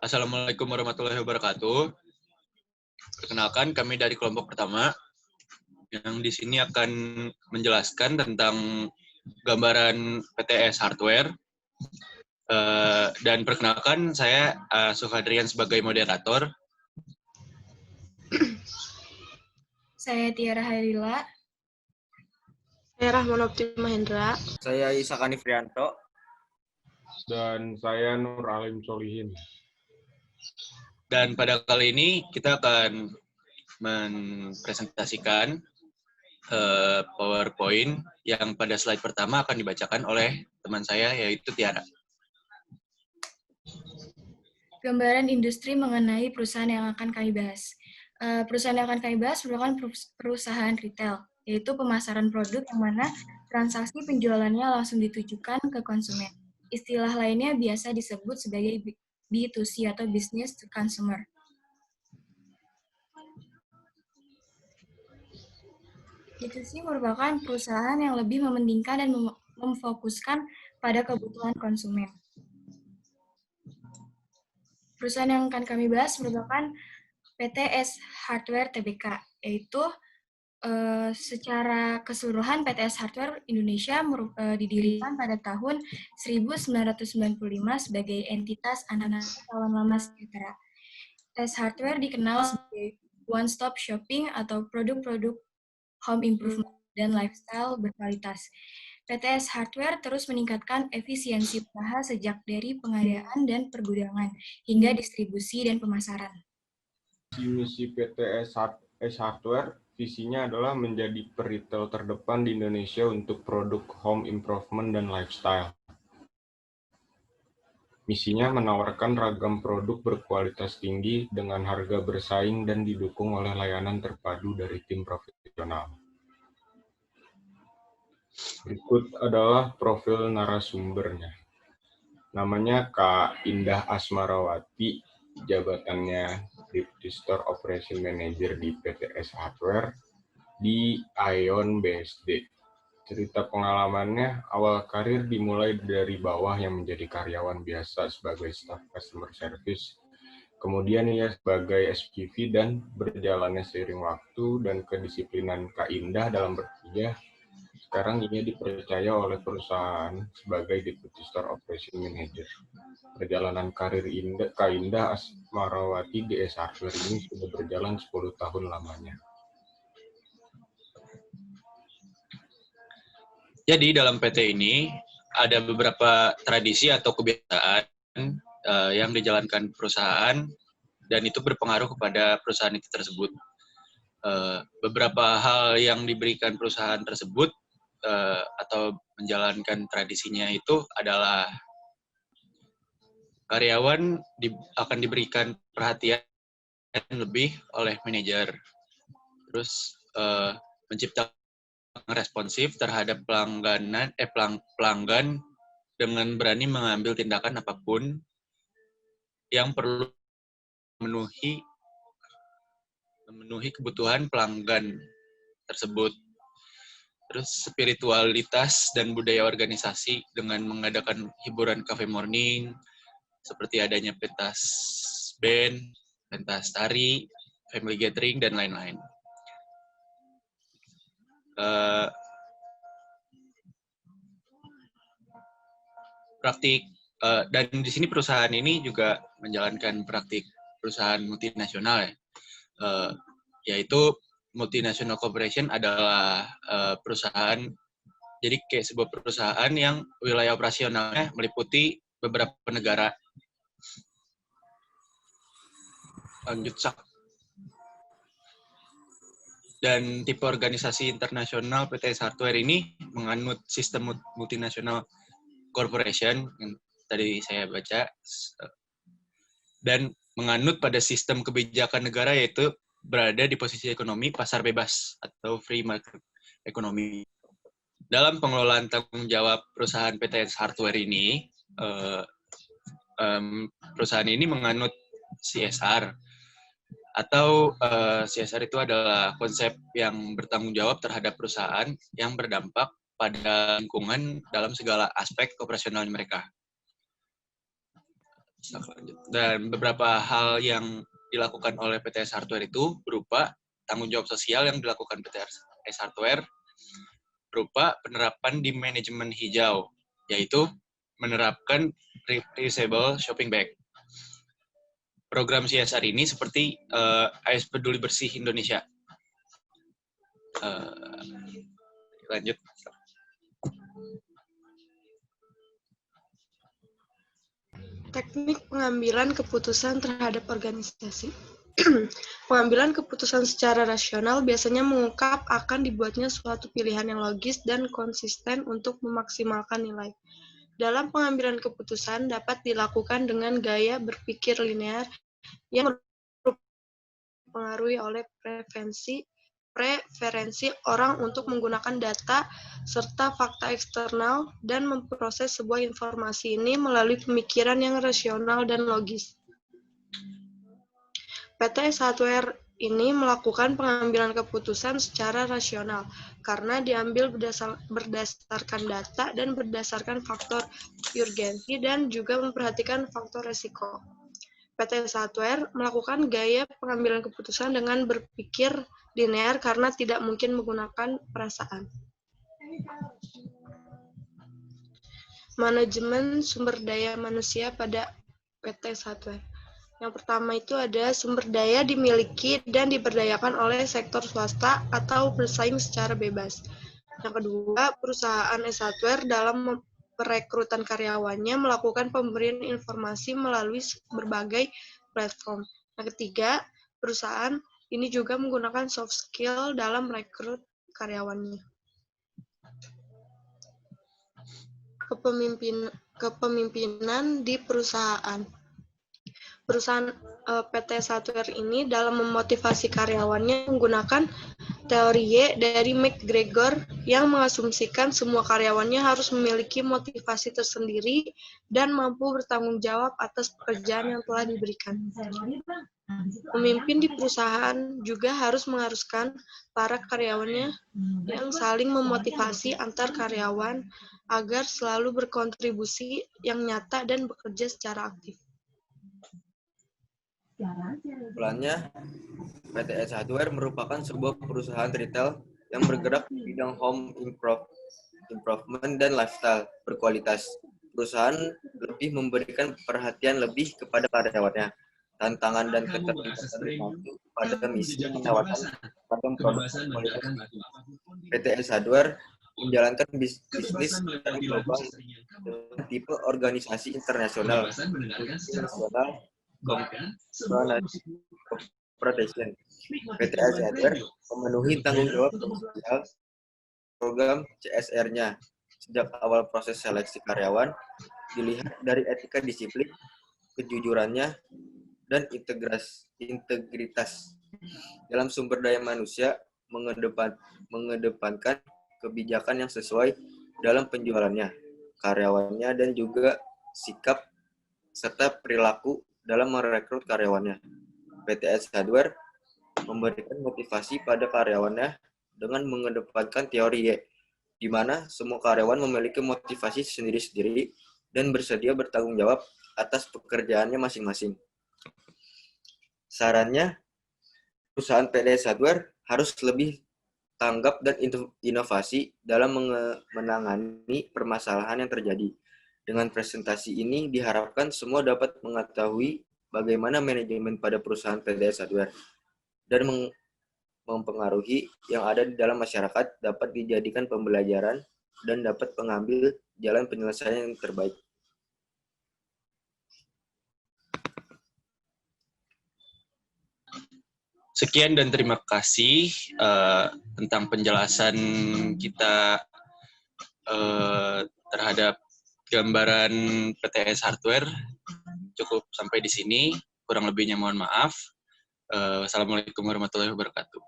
Assalamualaikum warahmatullahi wabarakatuh. Perkenalkan, kami dari kelompok pertama yang di sini akan menjelaskan tentang gambaran PTS hardware. Dan perkenalkan, saya Suhadrian sebagai moderator. Saya Tiara Hairila. Saya Rahmanopti Mahendra. Saya Isakani Frianto. Dan saya Nur Alim Solihin. Dan pada kali ini kita akan mempresentasikan PowerPoint yang pada slide pertama akan dibacakan oleh teman saya, yaitu Tiara. Gambaran industri mengenai perusahaan yang akan kami bahas. Perusahaan yang akan kami bahas merupakan perusahaan retail, yaitu pemasaran produk yang mana transaksi penjualannya langsung ditujukan ke konsumen. Istilah lainnya biasa disebut sebagai B2C atau business to consumer. B2C merupakan perusahaan yang lebih mementingkan dan memfokuskan pada kebutuhan konsumen. Perusahaan yang akan kami bahas merupakan PTS Hardware Tbk, yaitu secara keseluruhan PTS Hardware Indonesia didirikan pada tahun 1995 sebagai entitas anak kawan lama sejahtera. PTS Hardware dikenal sebagai one-stop shopping atau produk-produk home improvement dan lifestyle berkualitas. PTS Hardware terus meningkatkan efisiensi usaha sejak dari pengadaan dan pergudangan hingga distribusi dan pemasaran. Misi PTS Hardware, visinya adalah menjadi peritel terdepan di Indonesia untuk produk home improvement dan lifestyle. Misinya menawarkan ragam produk berkualitas tinggi dengan harga bersaing dan didukung oleh layanan terpadu dari tim profesional. Berikut adalah profil narasumbernya. Namanya Kak Indah Asmarawati, jabatannya Deputy Store Operation Manager di PTS Hardware di Ion BSD. Cerita pengalamannya, awal karir dimulai dari bawah yang menjadi karyawan biasa sebagai staff customer service. Kemudian ia sebagai SPV dan berjalannya seiring waktu dan kedisiplinan Kak Indah dalam bekerja. Sekarang ia dipercaya oleh perusahaan sebagai Deputy Store Operation Manager. Perjalanan karir Kak Indah Asmarawati di PS Hardware ini sudah berjalan 10 tahun lamanya. Jadi dalam PT ini ada beberapa tradisi atau kebiasaan yang dijalankan perusahaan dan itu berpengaruh kepada perusahaan itu tersebut. Beberapa hal yang diberikan perusahaan tersebut atau menjalankan tradisinya itu adalah karyawan akan diberikan perhatian lebih oleh manajer, terus menciptakan responsif terhadap pelanggan dengan berani mengambil tindakan apapun yang perlu memenuhi kebutuhan pelanggan tersebut. Terus spiritualitas dan budaya organisasi dengan mengadakan hiburan cafe morning, seperti adanya pentas band, pentas tari, family gathering, dan lain-lain. Praktik, dan di sini perusahaan ini juga menjalankan praktik perusahaan multinasional, yaitu multinational corporation adalah perusahaan, jadi kayak sebuah perusahaan yang wilayah operasionalnya meliputi beberapa negara. Lanjut, Sak. Dan tipe organisasi internasional PTS Hardware ini menganut sistem multinational corporation yang tadi saya baca, dan menganut pada sistem kebijakan negara, yaitu berada di posisi ekonomi pasar bebas atau free market economy. Dalam pengelolaan tanggung jawab perusahaan PTS Hardware ini, perusahaan ini menganut CSR, atau CSR itu adalah konsep yang bertanggung jawab terhadap perusahaan yang berdampak pada lingkungan dalam segala aspek operasional mereka. Dan beberapa hal yang dilakukan oleh PTS Hardware itu berupa tanggung jawab sosial yang dilakukan PTS Hardware berupa penerapan di manajemen hijau, yaitu menerapkan reusable shopping bag. Program CSR ini seperti AS Peduli Bersih Indonesia. Lanjut. Teknik pengambilan keputusan terhadap organisasi. Pengambilan keputusan secara rasional biasanya mengungkap akan dibuatnya suatu pilihan yang logis dan konsisten untuk memaksimalkan nilai. Dalam pengambilan keputusan dapat dilakukan dengan gaya berpikir linear yang dipengaruhi oleh preferensi orang untuk menggunakan data serta fakta eksternal dan memproses sebuah informasi ini melalui pemikiran yang rasional dan logis. PTS Hardware ini melakukan pengambilan keputusan secara rasional karena diambil berdasarkan data dan berdasarkan faktor urgensi dan juga memperhatikan faktor resiko. PTS Hardware melakukan gaya pengambilan keputusan dengan berpikir linear karena tidak mungkin menggunakan perasaan. Manajemen sumber daya manusia pada PTS Hardware. Yang pertama itu ada sumber daya dimiliki dan diberdayakan oleh sektor swasta atau bersaing secara bebas. Yang kedua, perusahaan S-Hardware dalam perekrutan karyawannya melakukan pemberian informasi melalui berbagai platform. Yang ketiga, perusahaan ini juga menggunakan soft skill dalam merekrut karyawannya. Kepemimpinan di perusahaan. Perusahaan PTS Hardware ini dalam memotivasi karyawannya menggunakan teori Y dari McGregor yang mengasumsikan semua karyawannya harus memiliki motivasi tersendiri dan mampu bertanggung jawab atas pekerjaan yang telah diberikan. Pemimpin di perusahaan juga harus mengharuskan para karyawannya yang saling memotivasi antar karyawan agar selalu berkontribusi yang nyata dan bekerja secara aktif. Kesimpulannya, PTS Hardware merupakan sebuah perusahaan retail yang bergerak di bidang home improvement dan lifestyle berkualitas. Perusahaan lebih memberikan perhatian lebih kepada karyawannya, tantangan dan keterlibatan pada misi penawaran pada produk kualitas. PTS Hardware menjalankan bisnis dari global dengan tipe organisasi internasional, Corporation. PTS Hardware memenuhi tanggung jawab sosial program CSR-nya. Sejak awal proses seleksi karyawan, dilihat dari etika disiplin, kejujurannya, dan integritas. Dalam sumber daya manusia, mengedepankan kebijakan yang sesuai dalam penjualannya, karyawannya, dan juga sikap serta perilaku dalam merekrut karyawannya. PTS Hardware memberikan motivasi pada karyawannya dengan mengedepankan teori Y, di mana semua karyawan memiliki motivasi sendiri-sendiri dan bersedia bertanggung jawab atas pekerjaannya masing-masing. Sarannya, perusahaan PTS Hardware harus lebih tanggap dan inovasi dalam menangani permasalahan yang terjadi. Dengan presentasi ini diharapkan semua dapat mengetahui bagaimana manajemen pada perusahaan PTS Hardware dan mempengaruhi yang ada di dalam masyarakat dapat dijadikan pembelajaran dan dapat mengambil jalan penyelesaian yang terbaik. Sekian dan terima kasih tentang penjelasan kita terhadap gambaran PTS Hardware. Cukup sampai di sini. Kurang lebihnya mohon maaf. Wassalamualaikum warahmatullahi wabarakatuh.